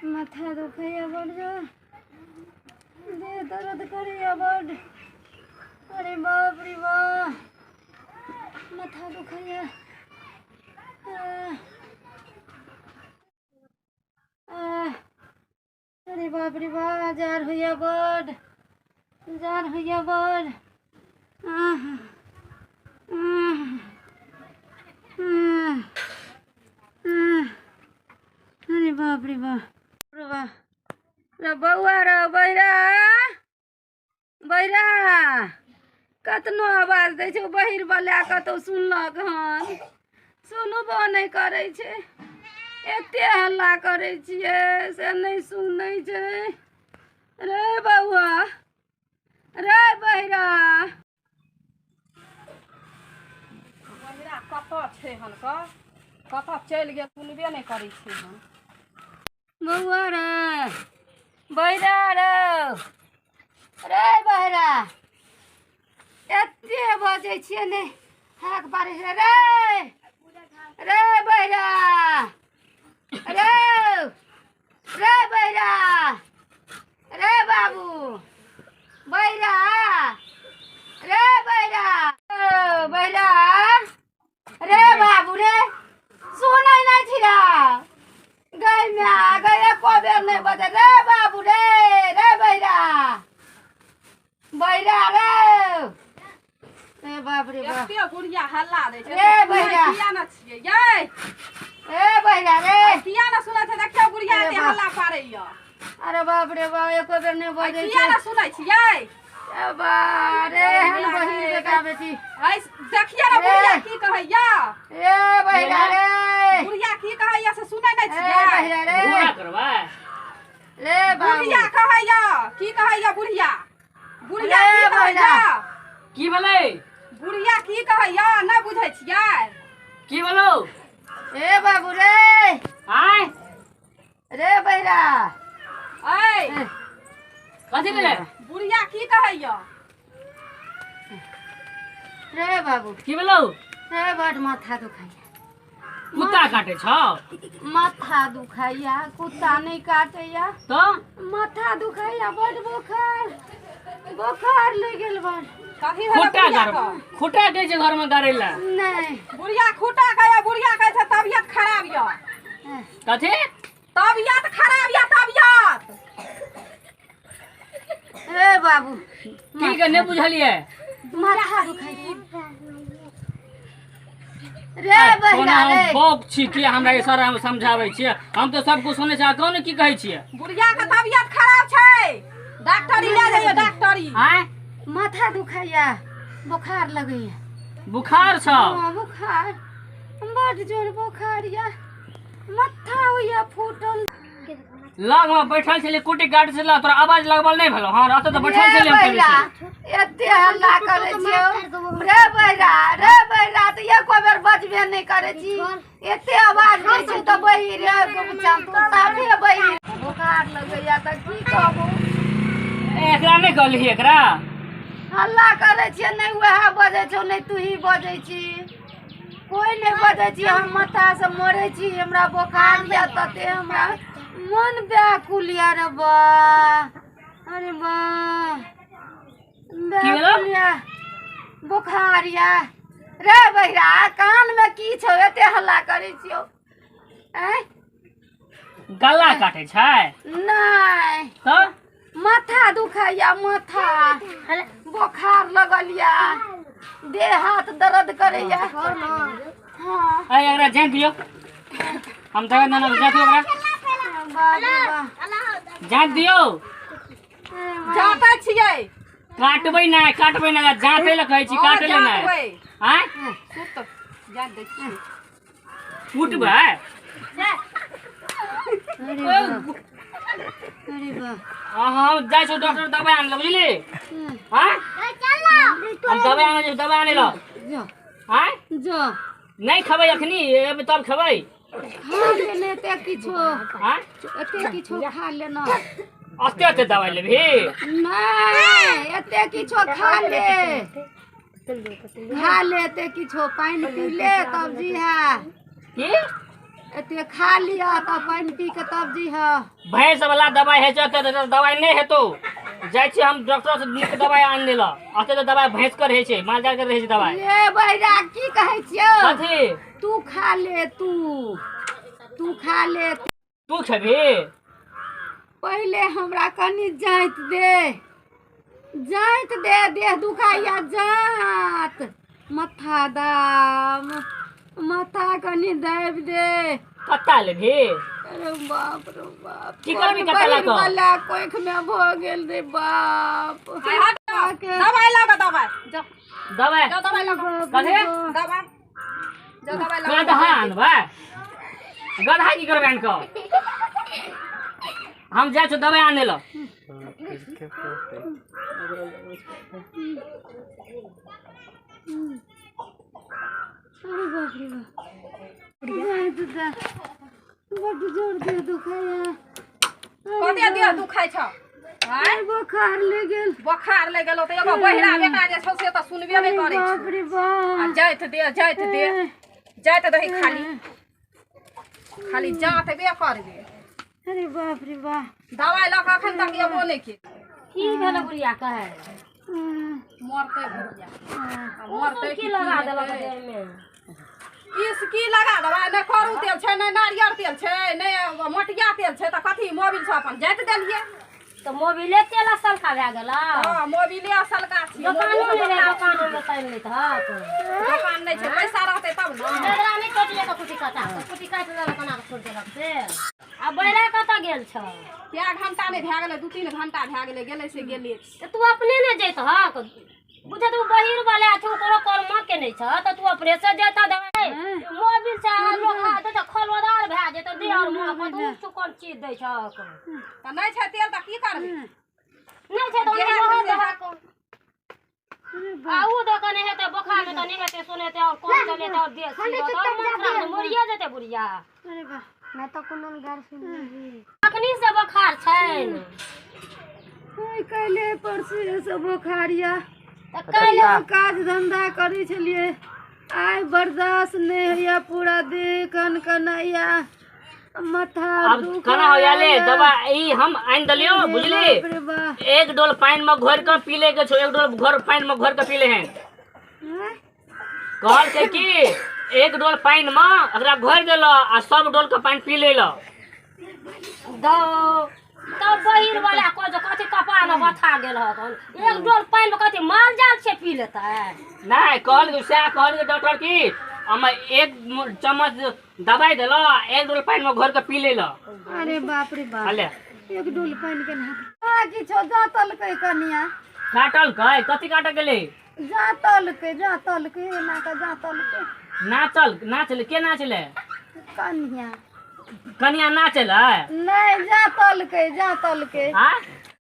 माथा दुखाइया बड़ देह दर्द करिया बड़। अरे बाप रे बाप माथा दुखाइया। अरे बाप रे बाप जार हुआ बड़ जार हुआ बड़। अरे बाप रे बाप बउआ रो बहिरा बहिरा कतनो आवाज दै छै बहिर बला कतौ सुनलक हन सुनबो नहीं करे छै। एते हल्ला करे छियै से नहीं सुनै छै। रे बउआ रे बहिरा बहिरा कतऽ छै हन कतऽ चलि गेल सुनबे नहीं करै छै हन। बउआ रे बहिरा रे रे बहिरा एते बजै छियै ने हाक पारै छै। रे रे बहिरा रे रे बहिरा रे बाबू बहिरा रे बहिरा बहिरा रे बाबू रे सुनै नहीं छिरा गई में आ गए को बेर नहीं बजे। रे बाबू रे रे बहिरा बहिरा रे ए बाप रे बाप एते गुड़िया हल्ला दै छै। रे बहिरा किया न छियै यै ए बहिरा रे किया न सुनै छै। देखियौ गुड़िया एते हल्ला करैया। अरे बाप रे बाप एको बेर नहीं बजे किया न सुनै छियै। ए बा रे हन बहिन बेटा बेटी ऐ देखिए न गुड़िया की कहैया। ए बहिरा रे गुड़िया की कहैया से सुनै नहीं ए छियै। बहिरा रे बुरा करबा रे बाबू गुड़िया कहैया की कहैया बुढ़िया बुढ़िया रे की कहैया की भेलै बुढ़िया की कहैया नहीं बुझै छियै। की भेलौ ए बाबू रे आय रे बहिरा ऐ कथी भेलै बुढ़िया की कहैया। रे बाबू की भेलौ रे बड़ माथा दुखाइया कुत्ता काटे छ माथा दुखाइया कुत्ता नहीं काटैया तो माथा दुखाइया बड़ बुखार बुखार लग गेल बड़। कथी खुट्टा भेलै गाड़ खुट्टा दै छै घर में गाड़ैला नहीं बुढ़िया खुट्टा कहैया बुढ़िया कहै छै तबियत खराब य कथी तबियत खराब य तबियत। ए बाबू की के नहीं बुझलिए माथा दुखाइया रे बहिरा रे बौक छी कि हमरा ये सारा हम समझाबै छियै हम तो सब कुछ सुनै छी कौन की कहै छियै। बुढ़िया के तबियत खराब छै डॉक्टरी ले जाइए डॉक्टरी। आय माथा दुखाइया बुखार लगैया बुखार छ बुखार बड़ जोर बुखार या माथा होइया फूटल। लग में बैठल छले कुटी गाड़ी से ला तोरा आवाज लगबल नहीं भेलो। हां रहत तो बैठल छले हम कभी से एते हल्ला करे छियो रे बहिरा त एको बेर बजबे नहीं करे छी। एते आवाज दै छी त बहि रे गुमचाम तो साफे बहि बुखार लगैया त की कहबो। एकरा नहीं कहली एकरा हल्ला करे छियै नहीं वह बजे छौ नहीं तू ही बजे छी कोई नहीं बजे छी। हम माथा से मरे छी हमरा बुखार या तते हमरा मन व्याकुल या रे बा। अरे बा व्याकुल या बुखार या रे बहिरा कान में की छौ एते हल्ला करे छियो। गला काटे छै नहीं तो माथा दुखाइया माथा बुखार लगल या देह हाथ दर्द करैया। हाँ आय एकरा जान दियो हम दवा ना जान दियो एकरा जान दियो जाते छियै काटबै ना जाते ल कहै छी काटे ले ना हां सुत जान दै छी फुटबै। अरे बा हां जाय छौ डॉक्टर दवाई आन ले बुझली हां हम दवाई आने लो जो हां जो नहीं खबै अखनी अब तब खबै खा लेने ते किछो हां एते किछो खा लेना अस्ते दवाई लेबही नहीं एते किछो खा ले एते किछो पानी पी ले तब जी है की एते खा लिया त पानी पी के तब जी ह भैंस वाला दवाई है तो दवाई नहीं है तो जाय छी हम डॉक्टर से लिख के दवाई आन देला अते तो दवाई भैंस कर रहे छे माल जाल कर रहे छे दवाई ले बहिरा की कहै छियो कथी तू खा ले तू खा ले तू खेबी पहले हमरा कनी जाइत दे देह दुखाइया जात माथा दाम माथा कनी दाबि दे कत्ता लेबी अरे बाप रे बाप की करबी कत्ता ला को वाला कोइख में भ गेल रे बाप दवाई लगा दवाई जा दवाई दवाई लगा कथी दवाई जा दवाई लगा गधा आनबा गधा की करबे आन को हम जाय छो दवाई आने ला अरे बाप रे बाप बड़ जोर दे दुखाया कते दिया दुखाय छ हाय बुखार ले गेल तो एगो बहिरा बेटा जे छौ से त सुनबे नै करै छ बाप रे बाप जाइत दही खाली जात बे करबे अरे बाप रे बाप दवाई लगा अखन तक एबो नै के की भेल बुढ़िया कहे मरते बुढ़िया की लगा देलक देह में की लगा दवाई नै करू तेल छै नै नारियल तेल छै नै मटिया तेल छै त कथी मोबिल छ अपन जाइत देलिए तो मोबिले तेल असल का भए गेल हां मोबिले असल का छी दुकान में टाइम नहीं था दुकान नै छै पैसा रहते तब न बेदरा नहीं कटिए तो कुटी काट देलक कना छोड़ देलक से आ बैरा कत गेल छ क्या घंटा नै भए गेलै 2-3 घंटा भए गेलै से गेलिए तू अपने ने जैत हक बुझे तू बहिर वाले आ तू कोनो कर्म के नहीं छ त तू अपने से जैता दवाई मोबिल से लोखा त खलवदार भए जेत दे और मुंह तू कोन चीज दै छ त नै छै तेल त की करबी नहीं छै तो बहुत दवा को आउ दुकान है त बुखार में त नहीं हेते सुनेते और कौन चलेते और देश और मरिया जेते बुढ़िया अरे बा मैं तो कोनो घर सुन अखनी से बुखार छै कोई कहले परसू से बुखारिया कहले काज धंधा करै छलिए आइ बर्दाश्त नहीं होया पूरा देह कनकनाइया माथा अब खाना हो याले दवा ई हम आइन दलियो बुझली एक डोल पानी में घोर के पी ले के छो एक डोल घोर पानी में घोर के पी ले हैं कहल के की एक डोल पानी में अगला घोर देलो आ सब डोल के पानी पी ले लो दो तब बहिर वाला को जो कथि कपा में बथा गेल हन एक डोल पानी में कथि माल जाल से पी लेता है नहीं कहल के डॉक्टर की हम एक चम्मच दवाई देलो एक डोल पानी में घोर के पी ले लो अरे बाप रे बाप हले एक डोल पानी के ना आ कि छो जातल के कनिया काटल के कथि काट गेले जातल के ना का जातल के नाचल के नाचले कनिया कनिया नाचल नहीं जातल के हां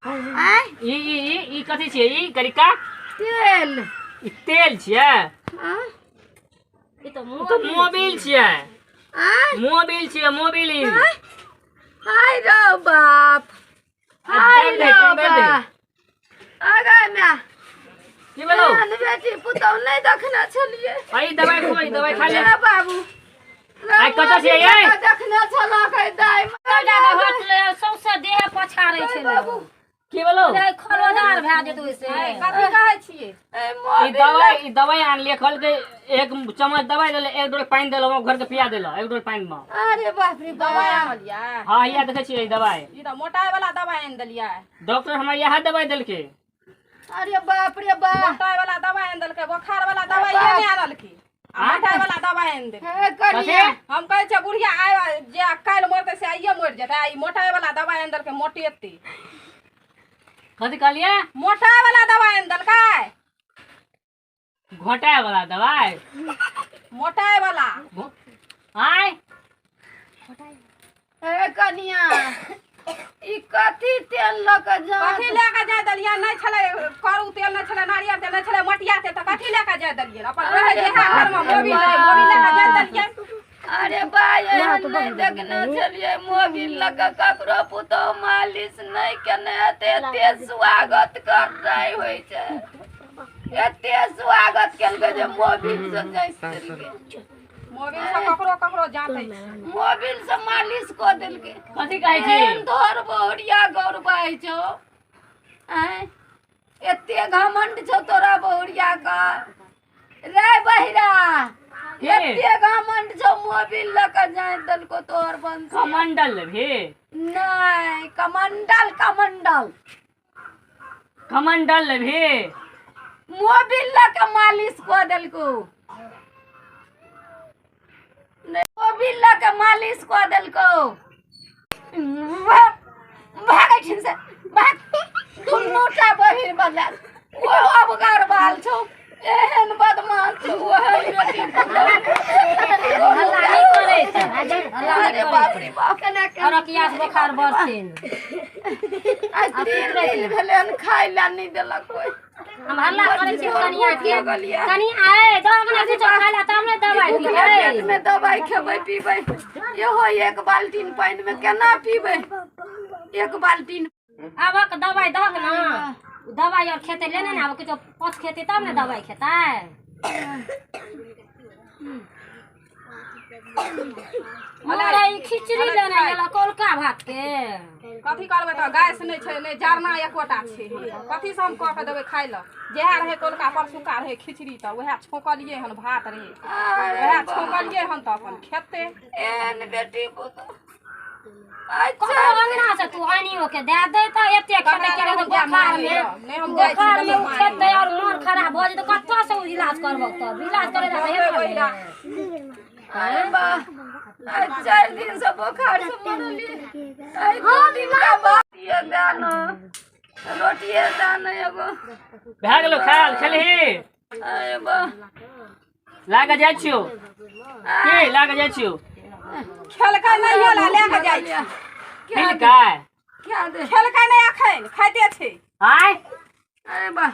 आ ई कथि छियै ई करिका तेल ई तेल छियै हां ई तो मोबिल छियै मोबिल ई हाय रो बाप हाय रो बाप आगा ना की बोलो बेटी पुतौ नहीं देखना छलिए आई दवाई खा ले बाबू आई कत से ये देखने छला के दाई जागा हटले सौसे देह पछारै छै बाबू की बोलो खरवदार भए जेतौ से कथि कहै छियै ई दवाई आन ले खल के एक चम्मच दवाई देले एक डोल पानी देलो घर के पिया देलो एक डोल पानी में अरे बाप रे दवाई आनलिया हां या देखे छियै दवाई ई त मोटाई वाला दवाई आन देलिया डॉक्टर हमरा यह दवाई देलके अरे बाप रे बाप मोटाई वाला दवाई आन देलके बुखार वाला दवाई ये नै आनलकी मोटाई वाला दवाई आन दे हे कनिया हम कहै छै बुढ़िया आइ जे काल मरते से आइए मर जेतै ई मोटाई वाला दवाई आन देलके मोटेते कथि कहलिए मोटाई वाला दवाई आन देलकै घोटाए वाला दवाई मोटाई वाला आय हे कनिया ई कथि तेल लक जा कथि लेके जाय दलिया नै छलै करू तेल नै छलै नारियल तेल नै छलै मटिया तेल त कथि लेके जाय दलिया अपन रहै जे घर में मोबिल लेके जाय दलिया अरे भाई नहीं देखने चलिए मोबिल लगा ककरो पुतो मालिश नहीं केने एते स्वागत कर रही होय छै एते स्वागत केलके जे मोबिल से जैसे मोबिल से ककरो ककरो जाते मोबिल से मालिश को देलके। कथी कहै छी? धर बहुरिया गौरबाई छो। एते घमंड छो तोरा बहुरिया का। रे बहिरा एते घमंड छो मोबिल लक जाय देलको तोहर बंश। कमंडल भी नहीं कमंडल कमंडल कमंडल भी मोबिल लक मालिश को देलको। मोबिल लक मालिश को देलको। भागै छी से भाग दुन्नूटा बहिर बदला ओ अबगार बाल छौ एहन बदमाश छौ ओहन बेटी हल्ला नहीं करे छै अरे बाप रे बाप और कियास बुखार बढ़थिन। आज तीन दिन भेले हन खाइ ला नहीं देलक कोई। हम हल्ला करे छी कनिया के कनी आए दगना किछो खाला तब ने दवाई पीबै। पेट में दवाई खेबै पीबै इहो एक बाल्टीन पानी में केना पीबै एक बाल्टीन। आबक दवाई दहक ना दवाई और खेते लेने ना अब किछो पच खेते तब ने दवाई खेतै। हमरा ई खिचड़ी लेने गेला कोलका भात के। कथी करबै त गैस नहीं छै नहीं जरना एकोटा छै। कथी से हम कह के देबै खाइ ल जेहा रहे कोलका परसुका रहे खिचड़ी त वएह छोकलिए हन भात रहे वएह छोकलिए हन त अपन खेते। एहन बेटी पुत अच्छा अंगना से तू आनियो के दे दे त एते खेते के तो बुखार में खेते और मन खराब हो जे त कत्तो से इलाज करबो त इलाज करे जा अरे बा आज 4 दिन से बुखार से मरली। आई 2 दिन का बाद ये दाना रोटी दाना एगो भए गेलो खाल खेलही। अरे बा लाग जाइ छियो के लाग जाइ छियो खेलकै नहीं होला लेके जाय छै। मिल काय क्या दे खेलकै नहीं अखन खाइते छै। आय अरे बा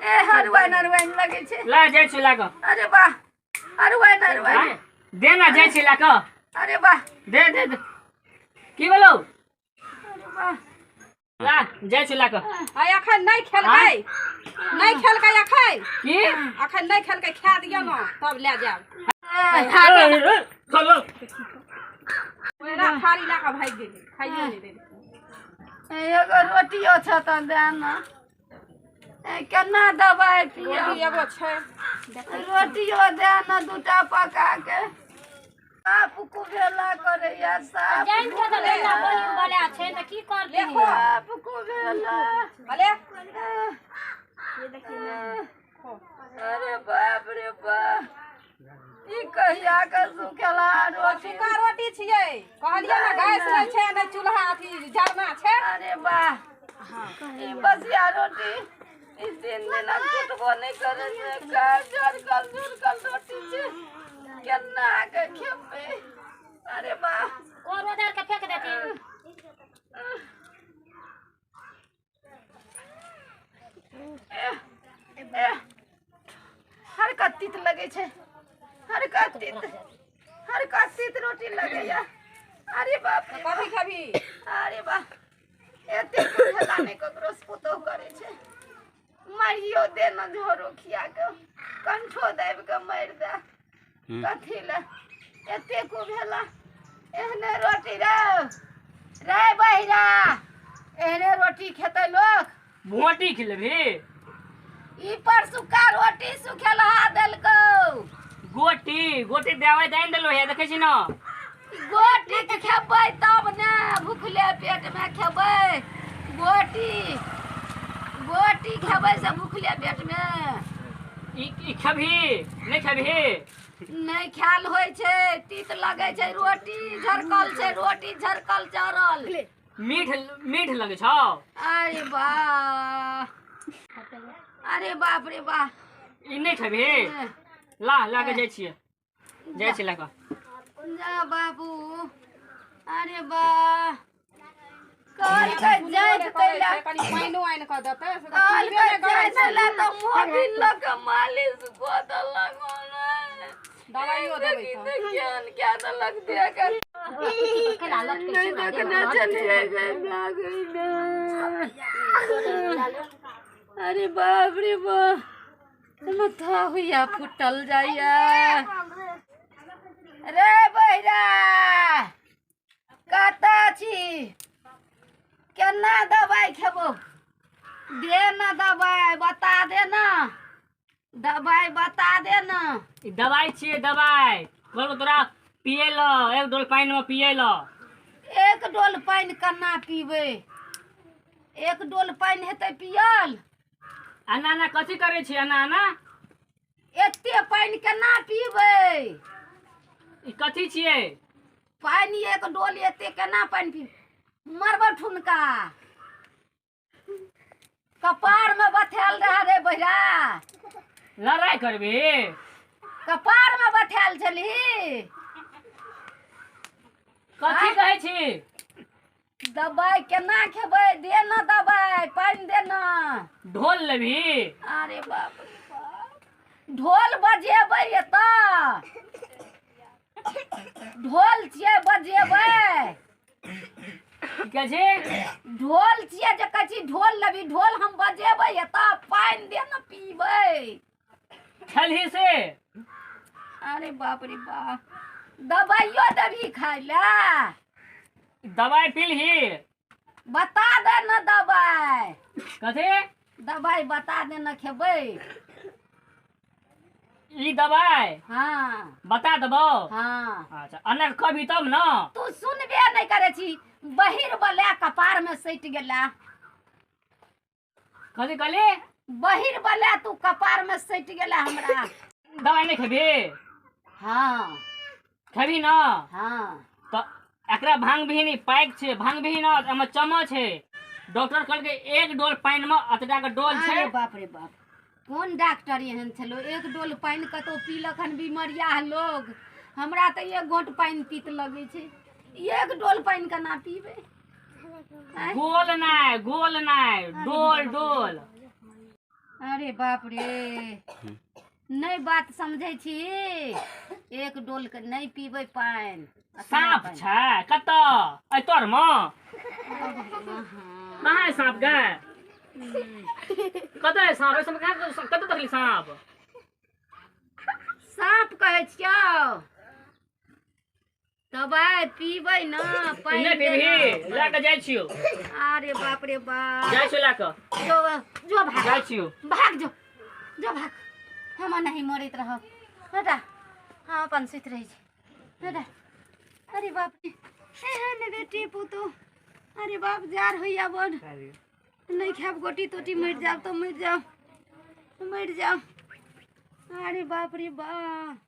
ए हरवाइन लगे छे। ला जाइ छियो लाग। अरे बा हरवाइन दे ना जाइ छियो लाग। अरे बा दे दे दे की बोलो अरे बा ला जाइ छियो लाग। आय अखन नहीं खेलकै अखन की अखन नहीं खेलकै खा दियो न तब ले जाब। चलो ओरा थारी ला के भाग गेलै खाइयो नहीं दे। एगो रोटियो छ त देना केना दवाई पिया एगो छै रोटियो देना दूटा पका के आप को भेला करे या साफ जान के त लेना बहिन बोला छै त की कर देखो आप को भेला भले ये देखिए अरे बाप रे बाप ई कहिया के सुखेला रोटी सुखा रोटी छियै कहलियै ना गैस नहीं छै नहीं चूल्हा अथी जरना छै। अरे वाह ई बसिया रोटी इस दिन टूटबो नहीं करे से का जरकल रोटी छै केना के खेबै। अरे वाह और उधर के फेंक देती। हर कत्तीत लगे छे हर कत्तीत रोटी लगे या। अरे बाप रे कथी खेबी अरे वाह एते कुला नहीं ककरो पुतो करे छे मारियो दे न झोरो खिया के कंठो देब के मार दे कथी ले एते को भेला एहने रोटी रे बहिरा एहने रोटी खेते लोग भोटी खिलेबी ई पर सुखा रोटी सुखेला देलको गोटी दवाई दैन देलो हे देखे छी न गोटी के खेबै तब ने भूखले पेट में खेबै गोटी खेबै से भूखले पेट में ई खबी नहीं खबी नहीं ख्याल होय छै तीत लगे छै रोटी झरकल छै रोटी झरकल चरल मीठ लगे छौ। अरे बाप रे बा ई नहीं खबी ला के जाइ छियै ला के जा बाबू। अरे बा कल के जाय तैला कनी पाइनो आइन के देतै से कल पीबे के नहीं जाय करे छै। तैला त मोबिल लग मालिश को देलक दवाइयो देबै त देखियन क्या देलक देख केला लटके नहीं देखना चलिए भाग अरे बाप रे बाप माथा हुआ फुटल जाइया रे बहिरा कतऽ छी केना दवाई खेबो दे ना दवाई बता दे ना दवाई बता दे ना ई दवाई छियै दवाई बोल तोरा पिए ल एक डोल पानी में पिए ल एक डोल पानी केना पीबै एक डोल पानी हेतै पियल आना आना कथी करे छी आना आना एते पानी केना पीबै ई कथी छियै पानी एक डोल एते केना पानी पी मरबा ठुनका कपार में बथायल रह रे बहिरा लड़ाई करबी कपार में बथायल छली कथी कहै छी दवाई केना खेबै दे ना दवाई पानी दे ना ढोल लेबी अरे बाप रे बाप ढोल बजेबै एतऽ ढोल छियै बजेबै क्या छै ढोल छियै जे कहै छी ढोल लेबी ढोल हम बजेबै एतऽ पानी दे ना पीबै छलही से अरे बाप रे बाप दवाइयो देबही खाय लए दवाई पीलही बता दे ना दवाई कथी दवाई बता दे ना खेबै ई दवाई हाँ बता देबो हाँ अच्छा अने कभी तब न तू सुनबे नहीं करे छी बहिर बले कपार में सटि गेला कथी कहली बहिर बले तू कपार में सटि गेला हमरा दवाई नहीं खेबी हाँ खेबी न हाँ तो एकरा भांग भी नहीं पैक छे भांग भी न एमे चम्मच है डॉक्टर कहल के एक डोल पानी में अतटा के डोल अरे छे बाप रे बाप कौन डॉक्टर एहन छलो एक डोल पानी कतौ पीलक हन बीमरिया लोग हमरा तो एक घोट पानी पीत लगे छे एक डोल पानी केना पीबे गोल नहीं डोल डोल अरे बाप रे नहीं बात समझे छी एक डोल के नहीं पीबे पानी सांप छै कत ऐ तोर में कहाँ है सांप गे कत है सांप ऐसे कत देखली सांप सांप कहे छियो दवाई पीबै ना पानी नहीं पीबही ला के जाय छियो अरे बाप रे बाप जाय छियो ला के जो जो भाग जाय छियो भाग जो भाग हम नहीं मरैत रह बेटा हाँ अपन सुत रही बेटा अरे बाप रे एहन बेटी पुतो अरे बाप जार होइया बन नहीं खाब गोटी तोटी मर जाब तो मर जाओ अरे बाप रे बाप